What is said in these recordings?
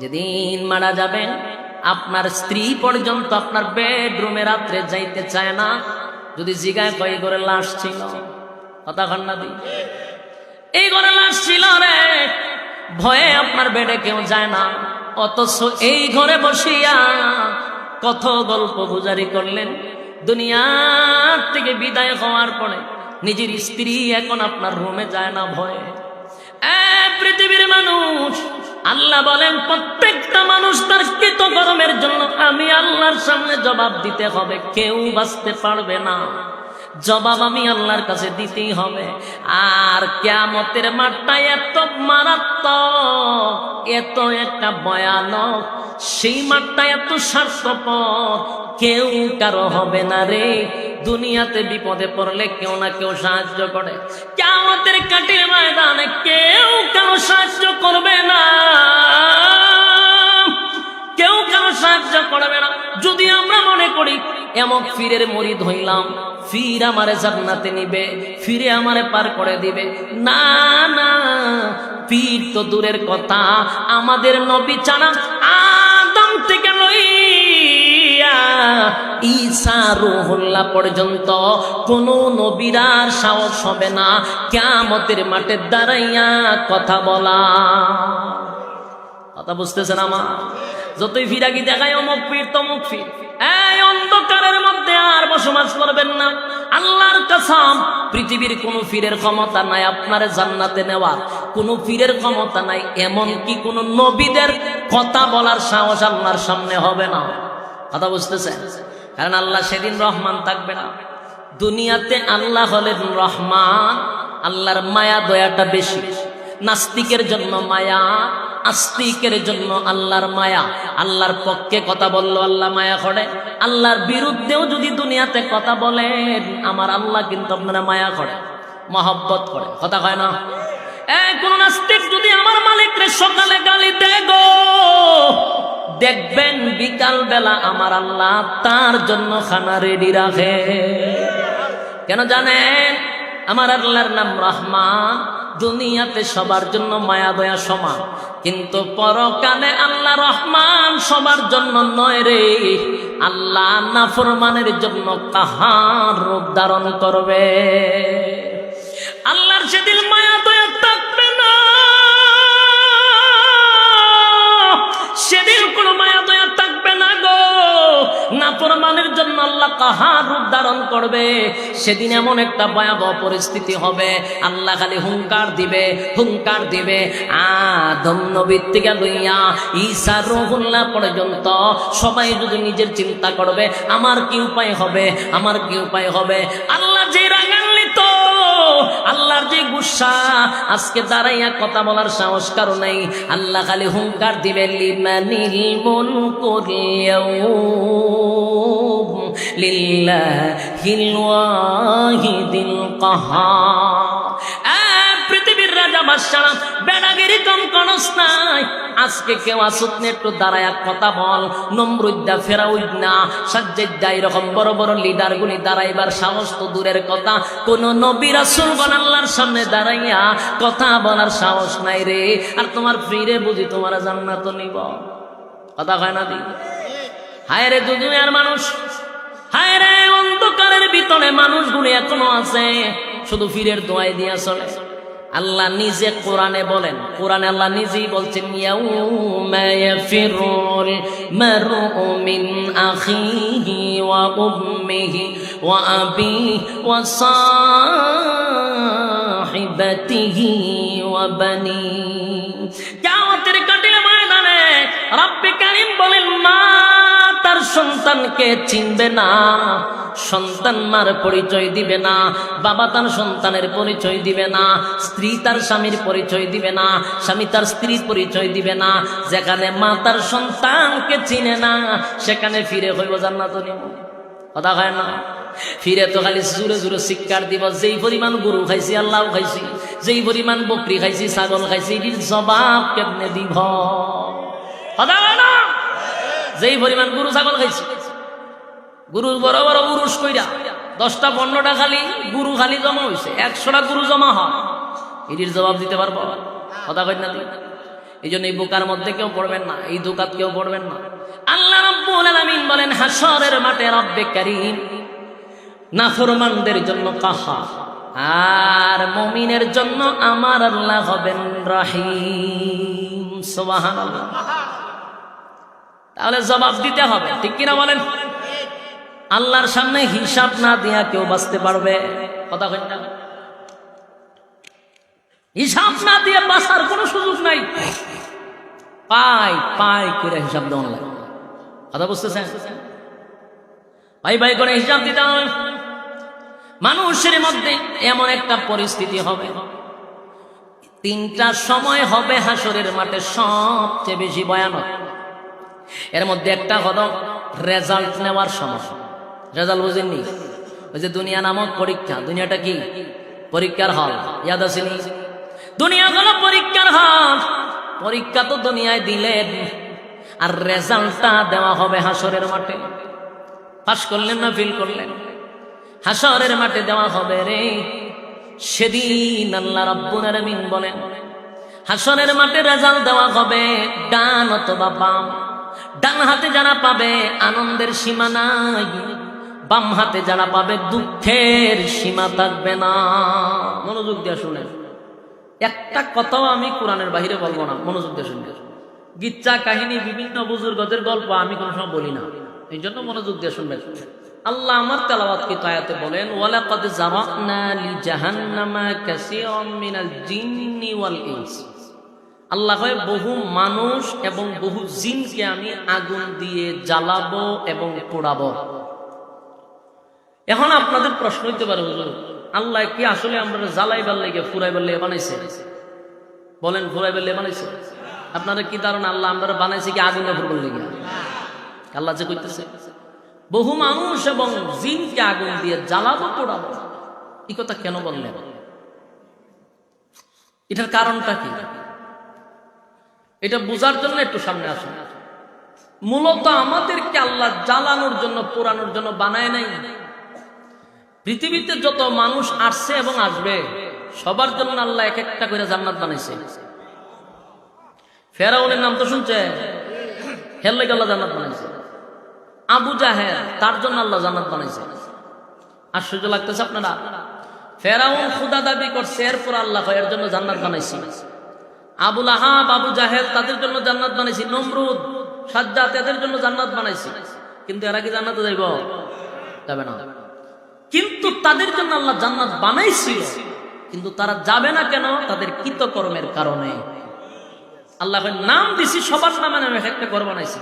যেদিন মারা যাবেন আপনার স্ত্রী পর্যন্ত আপনার বেডরুমে রাত্রে যাইতে চায় না। যদি জিগায় কই ঘরে লাশ ছিল, কথা কান্না দি এই ঘরে লাশ ছিল রে, ভয়ে আপনার বেডে কেউ যায় না। অথচ এই ঘরে বসিয়া কত গল্প গুজারি করলেন। দুনিয়ার থেকে বিদায় হওয়ার পরে নিজের স্ত্রী এখন আপনার রুমে যায় না ভয়ে। পৃথিবীর মানুষ, আল্লাহ বলেন প্রত্যেকটা মানুষ তার কৃতকর্মের জন্য আমি আল্লাহর সামনে জবাব দিতে হবে, কেউ বাঁচতে পারবে না। জবাব আমি আল্লাহর কাছে দিতেই হবে। আর কিয়ামতের মাঠটা এত মারাত্মক, এত একটা ভয়ানক, সেই মাঠটা এত স্বার্থপর, কেউ কারো হবে না রে। দুনিয়াতে বিপদে পড়লে কেউ না কেউ সাহায্য করে, কিয়ামতের কাঠির ময়দানে কেউ কারো সাহায্য করবে না, কেউ কারো সাহায্য করবে না। যদি আমরা মনে করি এমন ফিরের মুরিদ হইলাম, ফির আমারে জান্নাতে নিবে, ফিরে আমারে পার করে দিবে, না না, পীর তো দূরের কথা, আমাদের নবী ছাড়া আদম থেকে লইয়া ঈসা রূহুল্লাহ পর্যন্ত কোন নবীর সাহস হবে না কিয়ামতের মাঠে দাঁড়াইয়া কথা বলা। কথা বুঝতেছেন আমার? যতই ফিরাগি দেখায় অমুক পীর তমুক পীর, এই অন্ধকারের মধ্যে আর বসবাস করবেন না। আল্লাহর কসম, পৃথিবীর কোন পীরের ক্ষমতা নাই আপনার জান্নাতে নেওয়ার, কোন পীরের ক্ষমতা নাই, এমন কি কোন নবীদের কথা বলার সাহস আল্লাহর সামনে হবে না। কথা বুঝতেছেন? কারণ আল্লাহ সেদিন রহমান থাকবে না। দুনিয়াতে আল্লাহ হলেন রহমান, আল্লাহর মায়া দয়াটা বেশি। নাস্তিকের জন্য মায়া, আস্তিকের জন্য আল্লাহর মায়া। আল্লাহর পক্ষে কথা বললো আল্লাহ মায়া করে, আল্লাহর বিরুদ্ধেও যদি দুনিয়াতে কথা বলেন আমার আল্লাহ কিন্তু আপনারা মায়া করে, মহব্বত করে। কথা কয় না? কোন নাস্তিক যদি আমার মালিকরে সকালে গালি দেয় গো, দেখবেন বিকাল বেলা আমার আল্লাহ তার জন্য খানা রেডি রাখে। কেন জানেন? আমার আল্লাহর নাম রহমান। দুনিয়াতে সবার জন্য মায়া দয়া সমান, কিন্তু পরকালে আল্লাহ রহমান সবার জন্য নয় রে। আল্লাহ নাফরমানের জন্য কাহার রূপ ধারণ করবে। আল্লাহর সেদিন মায়া দয়া থাকবে না, সেদিন কোনো মায়া দয়া থাকবে না গো। নাফরমানের জন্য আল্লাহ কাহার রূপ ধারণ করবে। সেদিন এমন একটা ভয়াবহ পরিস্থিতি হবে, আল্লাহ খালি হুঙ্কার দিবে, হুঙ্কার দিবে। আদম নবীর থেকে লইয়া ঈসা রূহুল্লাহ পর্যন্ত সবাই যদি নিজের চিন্তা করবে আমার কি উপায় হবে, আমার কি উপায় হবে। আল্লাহ যে রাগান্বিত, আল্লাহর যে গুসা, আজকে দাঁড়াইয়া কথা বলার সাহস কারো নাই। আল্লাহ খালি হুঙ্কার দিবে, লিমানিল মুলকুল ইয়াউম লিল্লাহিল ওয়াহিদিল কাহার। পৃথিবীর রাজা বাদশা বেড়াগিরি কম করস নাই। আজকে কেউ আসুক না, একটু দাঁড়ায়া কথা বল। নমরুদ্দা, ফেরাউদ্দা, সাজ্জাদা, এরকম বড় বড় লিডার গুলি দাঁড়াইবার সাহস তো দূরের কথা, কোন নবী রাসূলগণ আল্লাহর সামনে দাঁড়াইয়া কথা বলার সাহস নাই রে। আর তোমার ফিরে বুঝি তোমার জান্নাত নিব? কথা কয় না দি? হায় রে দুনিয়ার মানুষ, হায় রে অন্ধকারের ভিতরে মানুষগুলি এখনো আছে শুধু ফিরের দোয়াই দিয়া চলে। আল্লাহ নিজে কোরআনে বলেন, কোরআনে আল্লাহ নিজেই বলছেন, ইয়াউমা ইয়াফিরুল মারউ মিন আখিহি ওয়া উম্মিহি ওয়া আবিহি ওয়া সাহিবাতিহি ওয়া বানিহি। কিয়ামতের কাঠির ময়দানে রব্বে কারীম বলেন, মা তার সন্তানকে চিনবে না, সন্তান মার পরিচয় দিবে না, বাবা তার সন্তানের পরিচয় দিবে না, স্ত্রী তার স্বামীর পরিচয় দিবে না, স্বামী তার স্ত্রীর পরিচয় দিবে না। যেখানে মা তার সন্তানকে চিনে না সেখানে ফিরে হইব জান্নাত নিব। কথা হয় না? ফিরে তো খালি জোরে জোরে শিক্ষার দিব, যেই পরিমাণ গরু খাইছি আল্লাহ খাইছি, যেই পরিমাণ বকরি খাইছি, ছাগল খাইছি, এটির জবাব কেমনে দিব? কথা হয় না? যেই পরিমাণ গরু ছাগল খাইছি, গুরু বড় বড় উরুস কইরা 10টা 15টা খালি গুরু খালি জমা হয়েছে, 100টা গুরু জমা হয়, এটির জবাব দিতে পারবো? কথা কই না? এই জন্য এই বোকার মধ্যে কেউ পড়বেন না, এই দোকাত কেউ পড়বেন না। আল্লাহ রাব্বুল আলামিন বলেন হাশরের মাঠে রব্বে কারীম নাফরমানদের জন্য কাহার, আর মুমিনের জন্য আমার আল্লাহ হবেন রহিম। সুবহানাল্লাহ। তাহলে জবাব দিতে হবে, ঠিক কিনা বলেন? আল্লাহর সামনে হিসাব না দিয়া কেউ বাঁচতে পারবে? কথা কই না? হিসাব না দিয়ে বাঁচার কোনো সুযোগ নাই। পাই পাই করে হিসাব দেওয়া লাগে। কথা বুঝতেছেন? পাই পাই করে হিসাব দিতে হবে। মানুষের মধ্যে এমন একটা পরিস্থিতি হবে, তিনটা সময় হবে হাসরের মাঠে সবচেয়ে বেশি ভয়ানক। এর মধ্যে একটা হলো রেজাল্ট নেওয়ার সময়। রেজাল্ট বুঝেননি? ওই যে দুনিয়া নামক পরীক্ষা। দুনিয়াটা কি? পরীক্ষার হল। ইয়াদ আসেনি? দুনিয়া হলো পরীক্ষার হল। পরীক্ষা তো দুনিয়ায় দিলেন, আর রেজাল্টটা দেওয়া হবে হাসরের মাঠে। পাস করলেন না ফেল করলেন, হাসরের মাঠে দেওয়া হবে রে। সেদিন আল্লাহ রাব্বুল আলামিন বলেন হাসরের মাঠে রেজাল্ট দেওয়া হবে ডান অথবা বাম। ডান হাতে যারা পাবে আনন্দের সীমা নাই, বাম হাতে যারা পাবে দুঃখের সীমা থাকবে না। মনোযোগ দিয়ে শুনেন, একটা কথাও আমি কোরআনের বাহিরে বলবো না। মনোযোগ দিয়ে শুনবেন। গিচ্ছা কাহিনী বিভিন্ন বুজুর্গদের গল্প আমি কোনো সময় বলি না, এই জন্য মনোযোগ দিয়ে শুনবেন। আল্লাহ আমার তেলাওয়াতকৃত আয়াতে বলেন ওয়ালাকাদ যারানা লিজাহান্নামা কাসীরাম মিনাল জিন্নি ওয়াল ইনস। আল্লাহ কয় বহু মানুষ এবং বহু জিনকে আমি আগুন দিয়ে জ্বালাবো এবং পোড়াবো। এখন আপনাদের প্রশ্ন হইতে পারে হুজুর আল্লাহ কি আসলে আমরা জ্বালাইবার লেগে ফুরাইবার লেগে বানাইছে? বলেন ফুরাইবার লেগে বানাইছে? আপনারা কি ধারণা আল্লাহ আমরা বানাইছে কি আগুনে ফুরবার লেগে? আল্লাহ যে কইতেছে বহু মানুষ এবং জিনকে আগুন দিয়ে জ্বালাবো পোড়াবো, এই কথা কেন বললেন? এটার কারণটা কি? এটা বোঝার জন্য একটু সামনে আসুন। মূলত আমাদেরকে আল্লাহ জ্বালানোর জন্য পোড়ানোর জন্য বানায় নাই। পৃথিবীতে যত মানুষ আসছে এবং আসবে সবার জন্য আল্লাহ এক একটা করে জান্নাত বানাইছে। ফেরাউনের নাম তো শুনছে, হের লাগে আল্লাহ জান্নাত বানাইছে। আবু জাহেল, তার জন্য আল্লাহ জান্নাত বানাইছে। আশ্চর্য লাগতেছে আপনারা? ফেরাউন খোদা দাবি করছে, এরপর আল্লাহ এর জন্য জান্নাত বানাইছে। আবুল আহাব, আবু জাহেল, তাদের জন্য জান্নাত বানাইছি। নমরুদ, সাজ্জাদ, এদের জন্য জান্নাত বানাইছি। কিন্তু এরা কি জান্নাতে যাইব? যাবে না। কিন্তু তাদের জন্য আল্লাহ জান্নাত বানাইছিল, কিন্তু তারা যাবে না কেন? তাদের কৃতকর্মের কারণে। আল্লাহ নাম দিছি, সবার নামে নামে একটা ঘর বানাইছি,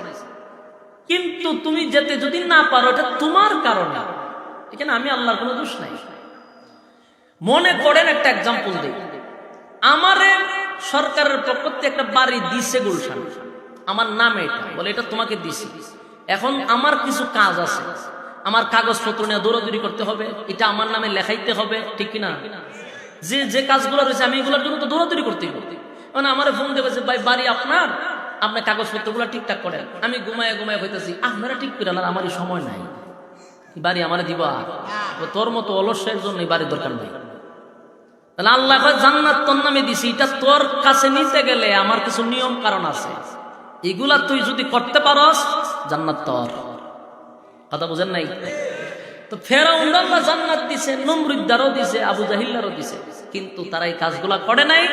কিন্তু তুমি যেতে যদি না পারো এটা তোমার কারণে। এখানে আমি আল্লাহর কোনো দোষ নাই। মনে করেন একটা এক্সাম্পল দিই, আমারে সরকারের পক্ষ থেকে একটা বাড়ি দিছে গুলশান, আমার নামে, এটা বলে এটা তোমাকে দিছি। এখন আমার কিছু কাজ আছে, আমার কাগজপত্র নিয়ে দৌড়াদৌড়ি করতে হবে, এটা আমার নামে লেখাইতে হবে, ঠিক কিনা? যে কাজগুলো রয়েছে আমি এগুলোর জন্য তো দৌড়াদৌড়ি করতেই করতে। মানে আমার ফোন দেবে যে ভাই বাড়ি আপনার, আপনার কাগজপত্রগুলো ঠিকঠাক করেন। আমি ঘুমায় ঘুমায় হইতেছি, আপনারা ঠিক করেন, আর আমারই সময় নাই, বাড়ি আমার দিবা। তোর মতো অলসের জন্য বাড়ির দরকার নেই। তাহলে আল্লাহ জান্নাত তোর নামে দিছি, এটা তোর কাছে নিতে গেলে আমার কিছু নিয়ম কারণ আছে, এগুলা তুই যদি করতে পারস জান্নাত তোর। কথা বুঝেন নাই? তো ফেরাউন আল্লাহ জান্নাত দিছে, নমরুদ্দারও দিছে, আবু জাহিল্লারও দিছে, কিন্তু তারা এই কাজগুলা করে নাই,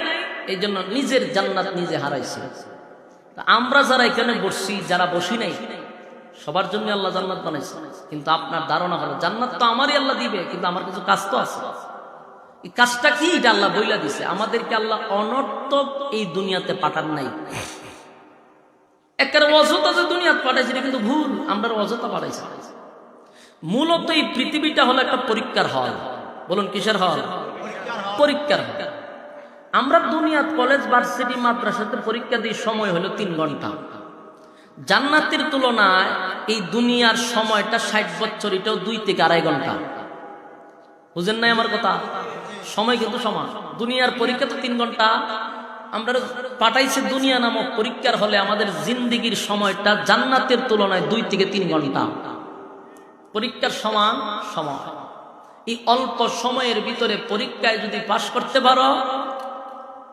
এই জন্য নিজের জান্নাত নিজে হারাইছে। আমরা যারা এখানে বসছি, যারা বসি নাই, সবার জন্য আল্লাহ জান্নাত বানাইছে। কিন্তু আপনার ধারণা হলো জান্নাত তো আমারই আল্লাহ দিবে, কিন্তু আমার কিছু কাজ তো আছে। এই কাজটা কি? এটা আল্লাহ বইলা দিছে। আমাদেরকে আল্লাহ অনর্থক এই দুনিয়াতে পাঠান নাই। একের অযথা যে দুনিয়াতে পাঠাইছে এটা কিন্তু ভুল, আমরা অযথা পাঠাইছি। মূলত এই পৃথিবীটা হলো একটা পরীক্ষার হল। বলুন কিসের হল? পরীক্ষার হল। আমরা দুনিয়াত কলেজ, ভার্সিটি, মাদ্রাসাতে পরীক্ষা দিই, সময় হলো 3 ঘন্টা। জান্নাতের তুলনায় এই দুনিয়ার সময়টা 60 বছর, এটাও 2 থেকে 2.5 ঘন্টা। বুঝেন নাই আমার কথা? সময় কিন্তু সমান। দুনিয়ার পরীক্ষা তো 3 ঘন্টা, আমরা পাঠাইছে দুনিয়া নামক পরীক্ষার হলে আমাদের জিন্দিগির সময়টা জান্নাতের তুলনায় 2 থেকে 3 ঘন্টা। পরীক্ষার সমান সময়। এই অল্প সময়ের ভিতরে পরীক্ষায় যদি পাশ করতে পারো,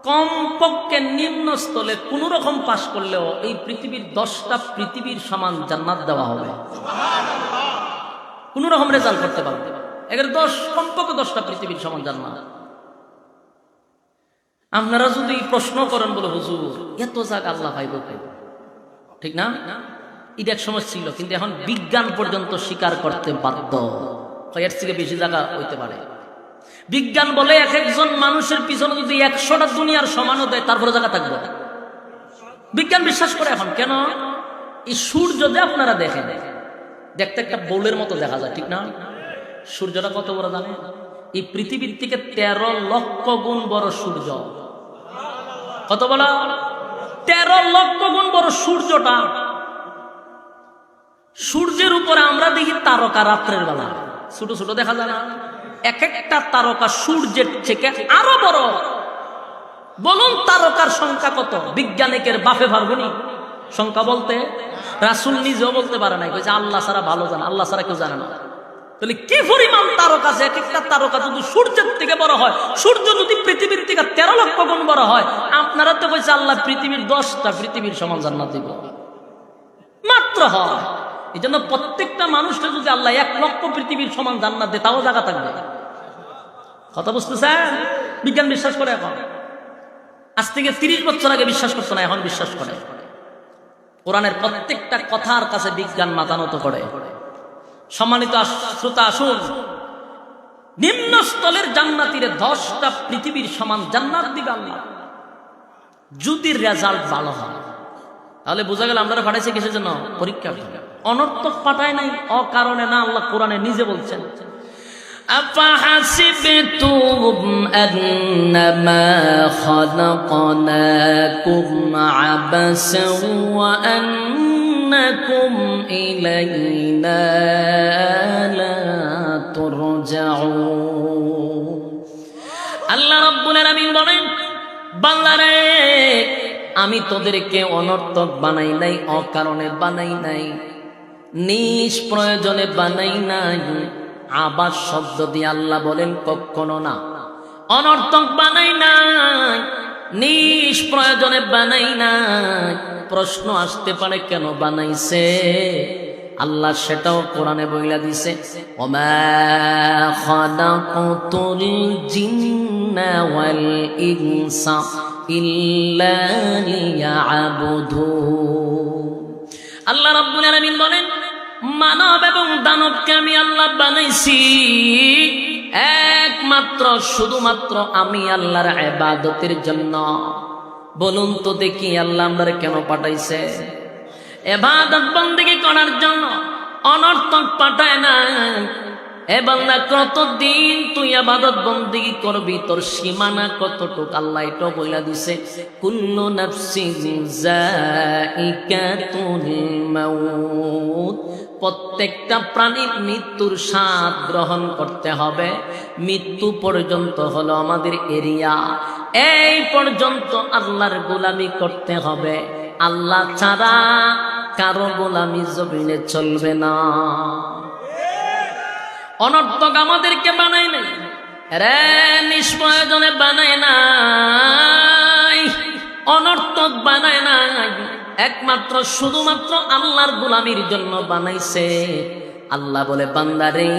কমপক্ষে নিম্ন স্থলে কোন রকম পাশ করলেও এই পৃথিবীর 10টা পৃথিবীর সমান জান্নাত দেওয়া হবে। কোন রকম রেজাল্ট করতে পারবে, এর 10 কমপক্ষে 10টা পৃথিবীর সমান জান্নাত। আপনারা যদি প্রশ্ন করেন বলে হুজুর এত জায়গা আল্লাহ পাইব, ঠিক না? এটা এক সময় ছিল, কিন্তু এখন বিজ্ঞান পর্যন্ত স্বীকার করতে বাধ্য, এর থেকে বেশি জায়গা হইতে পারে। বিজ্ঞান বলে এক একজন মানুষের পিছনে যদি 100টা দুনিয়ার সমানও দেয় তারপরে জায়গা থাকবে। বিজ্ঞান বিশ্বাস করে এখন। কেন? এই সূর্য যে আপনারা দেখেন, দেখতে একটা বোলের মতো দেখা যায়, ঠিক না? সূর্যটা কত বড় জানে? এই পৃথিবীর থেকে 13 লক্ষ গুণ বড় সূর্য। কত বড়? 13 লক্ষ গুণ বড় সূর্যটা। সূর্যের উপরে আমরা দেখি তারকা রাত্রের বেলা ছোট ছোট দেখা যায় না? এক একটা তারকা সূর্যের থেকে আরো বড়। বলুন তারকার সংখ্যা কত? বিজ্ঞানিকের বাপে পারবনি সংখ্যা বলতে। রাসূল নিজেও বলতে পারে নাই, কইছে আল্লাহ ছাড়া ভালো জানে, আল্লাহ ছাড়া কেউ জানে না। তাহলে কি পরিমাণ তারকা আছে? এক একটা তারকা যদি সূর্যের থেকে বড় হয়, সূর্য যদি পৃথিবীর থেকে 13 লক্ষ গুণ বড় হয়, আপনারা তো কইছে আল্লাহ পৃথিবীর 10টা পৃথিবীর সমান জান্নাত দিব মাত্র হয়। এই জন্য প্রত্যেকটা মানুষকে যদি আল্লাহ 1 লক্ষ পৃথিবীর সমান জান্নাত দেয় তাও জায়গা থাকবে। কথা বুঝতেছেন? বিজ্ঞান বিশ্বাস করে এখন। আজ থেকে 30 বছর আগে বিশ্বাস করতো না, এখন বিশ্বাস করে। কোরআনের প্রত্যেকটা কথার কাছে বিজ্ঞান মাথা নত করে। সম্মানিত শ্রোতা, আসুন, নিম্ন স্থলের জান্নাতীরে 10টা পৃথিবীর সমান জান্নাত দিবে আল্লাহ, যদি রেজাল্ট ভালো হয়। তাহলে বোঝা গেল আমরা পাঠাইছি কিসের জন্য? পরীক্ষার জন্য। অনর্থক পাঠায় নাই, অকারণে না। আল্লাহ কোরআনে নিজে বলছেন, আফাহাসিবতুম আন্নামা খালাকনাকুম আবাসাও ওয়া আন্নাকুম ইলাইনা লা তুরজাউন। আল্লাহ রাব্বুল আলামিন বলেন, বান্দারে আমি তোদেরকে অনর্থক বানাই নাই, অকারণে বানাই নাই, নিষ্প্রয়োজনে বানাই নাই। আবাস শব্দ দিয়ে আল্লাহ বলেন কখনো না। অনর্থক বানাই নাই, নিষ্প্রয়োজনে বানাই নাই। প্রশ্ন আসতে পারে কেন বানাইছে আল্লাহ, সেটাও কোরআনে বইলা দিছে, ওমা খালাকাতুল জিন্না ওয়াল ইনসা ইল্লা লিয়াবুদুন। আল্লাহ রাব্বুল আলামিন বলেন, মানব এবং দানবকে আমি আল্লাহ বানাইছি একমাত্র শুধুমাত্র আমি আল্লাহর ইবাদতের জন্য। বলুন তো দেখি আল্লাহ আমরারে কেন পাঠাইছে? ইবাদত বন্দেগী করার জন্য, অনর্থক পাঠায় না। এ বান্দা কতদিন তুই ইবাদত বন্দেগী করবি, তোর সীমানা কতটুক আল্লাহ এটা বইলা দিছে, কুল্লু নাফসিন যায়িকাতুল মাউত। প্রত্যেকটা প্রাণীর মৃত্যুর স্বাদ গ্রহণ করতে হবে। মৃত্যু পর্যন্ত হলো আমাদের এরিয়া, এই পর্যন্ত আল্লাহর গোলামি করতে হবে। আল্লাহ ছাড়া কারো গোলামি জমিনে চলবে না। অনর্থক আমাদেরকে বানায় নাই রে, নিষ্প্রয়োজনে বানায় নাই, অনর্থক বানায় নাই, একমাত্র শুধুমাত্র আল্লাহর গোলামির জন্য বানাইছে। আল্লাহ বলে, বান্দারে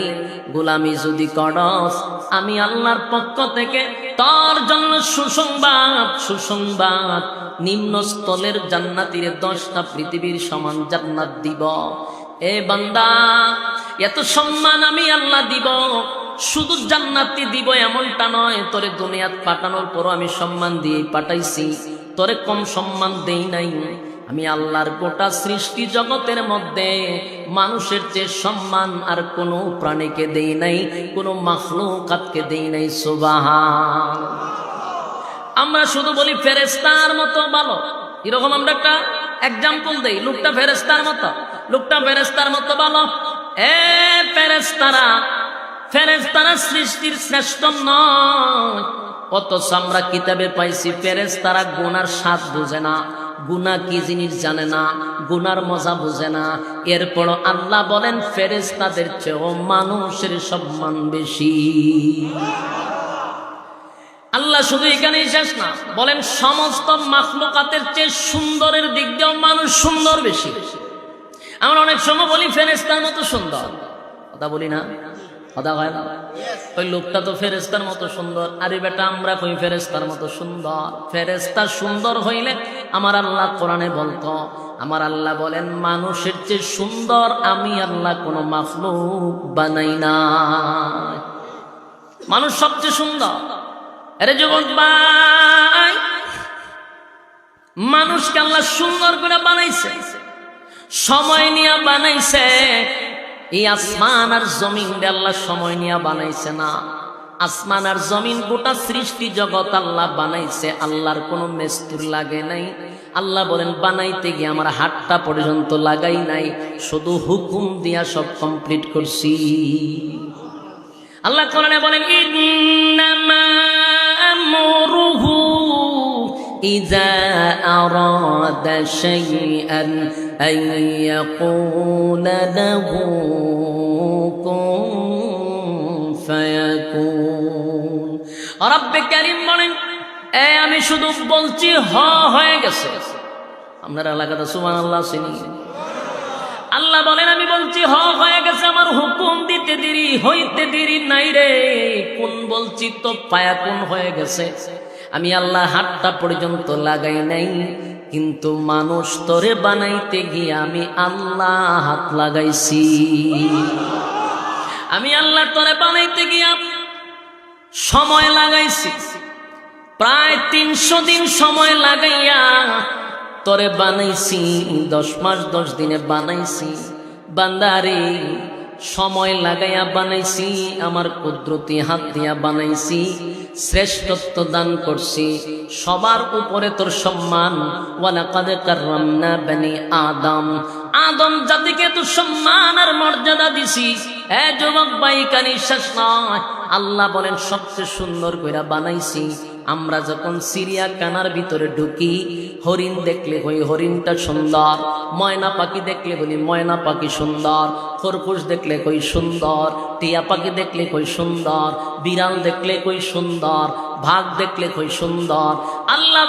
গোলামি যদি করস, আমি আল্লাহর পক্ষ থেকে তোর জন্য সুসংবাদ, সুসংবাদ, নিম্ন স্থলের জান্নাতীরে 10টা পৃথিবীর সমান জান্নাত দিব। এ বান্দা, এত সম্মান আমি আল্লাহ দিব, শুধু জান্নাতি দিব এমনটা নয়। তোরে দুনিয়াত পাঠানোর পরও আমি সম্মান দিয়ে পাঠাইছি, তোরে কম সম্মান দেই নাই। আমি আল্লাহর গোটা সৃষ্টি জগতের মধ্যে মানুষের চেয়ে সম্মান আর কোনো প্রাণীকে দেই নাই, কোনো মাখলুকাতকে দেই নাই। সুবহান। আমরা শুধু বলি ফেরেশতার মতো ভালো, এরকম আমরা একটা এক্সাম্পল দেই, লোকটা ফেরেশতার মতো, লোকটা ফেরেশতার মতো ভালো। এ ফেরেশতারা, ফেরেশতারা সৃষ্টির শ্রেষ্ঠ নয়। অথচ আমরা কিতাবে পাইছি ফেরেশতারা গুনার স্বাদ বুঝে না, গুনাহ কি জিনিস জানে না, গুনার মজা বুঝে না। এরপর আল্লাহ বলেন ফেরেশতাদের চেয়েও মানুষের সম্মান বেশি। আল্লাহ শুধু এখানেই শেষ না, বলেন সমস্ত মাখলুকাতের চেয়ে সুন্দরের দিক দিয়েও মানুষ সুন্দর বেশি। আমরা অনেক সময় বলি ফেরেশতার মতো সুন্দর, কথা বলি না, কথা হয় না? ওই লোকটা তো ফেরেশতার মতো সুন্দর, আরে বেটা আমরা কই ফেরেশতার মতো সুন্দর? ফেরেশতা সুন্দর হইলে আমার আল্লাহ কোরআনে বলতো, আমার আল্লাহ বলেন মানুষের চেয়ে সুন্দর আমি আল্লাহ কোনো মাখলুক বানাই না। মানুষ সবচেয়ে সুন্দর। আরে জগৎ ভাই, মানুষকে আল্লাহ সুন্দর করে বানাইছে, সময় নিয়ে বানাইছে। এই আসমান আর জমিন আল্লাহ সময় নিয়ে বানাইছে না। আসমান আর জমিন গোটা সৃষ্টি জগৎ আল্লাহ বানাইছে, আল্লাহর কোনো মিস্ত্রি লাগে নাই। আল্লাহ বলেন বানাইতে গিয়ে আমার হাতটা পর্যন্ত লাগাই নাই, শুধু হুকুম দিয়া সব কমপ্লিট করছি। আল্লাহ কোরআনে বলেন ইন্নামা আমরুহু ইযা আরাদা শাইআন আন ইয়াকুলা লাহু কুন ফায়াকুন। রব্বে কারীম বলেন আমি শুধু বলছি হয়ে গেছে। আপনার এলাকাতে সুবহানাল্লাহ চিনি? আল্লাহ বলেন আমি বলছি হয়ে গেছে, আমার হুকুম দিতে দেরি হইতে দেরি নাই রে। কোন বলছি তো ফায়াকুন হয়ে গেছে। আমি আল্লাহ হাতটা পর্যন্ত লাগাই নাই, কিন্তু মানুষ তোরে বানাইতে গিয়ে আমি আল্লাহ হাত লাগাইছি। আমি আল্লাহ তোরে বানাইতে গিয়া সময় লাগাইছি, প্রায় 300 দিন সময় লাগাইয়া তোরে বানাইছি। 10 মাস 10 দিনে বানাইছি। বান্দারে সময় লাগাইয়া বানাইছি, আমার কুদরতি হাত দিয়া বানাইছি, শ্রেষ্ঠত্ব দান করছি, সবার উপরে তোর সম্মান। ওয়ালাকাদ কাররামনা বনি আদম, আদম জাতিকে তো সম্মান আর মর্যাদা দিছি। যুবক ভাই কানি শেষ নয়, আল্লাহ বলেন সবচেয়ে সুন্দর কইরা বানাইছি। আমরা যখন চিড়িয়াখানার ভিতরে ঢুকি, হরিণ দেখলে কই হরিণটা সুন্দর, ময়না পাখি দেখলে বলি ময়না পাখি সুন্দর, খরগোশ দেখলে কই সুন্দর, টিয়া পাখি দেখলে কই সুন্দর, বিড়াল দেখলে কই সুন্দর, ভাগ দেখলে কই সুন্দর। আল্লাহ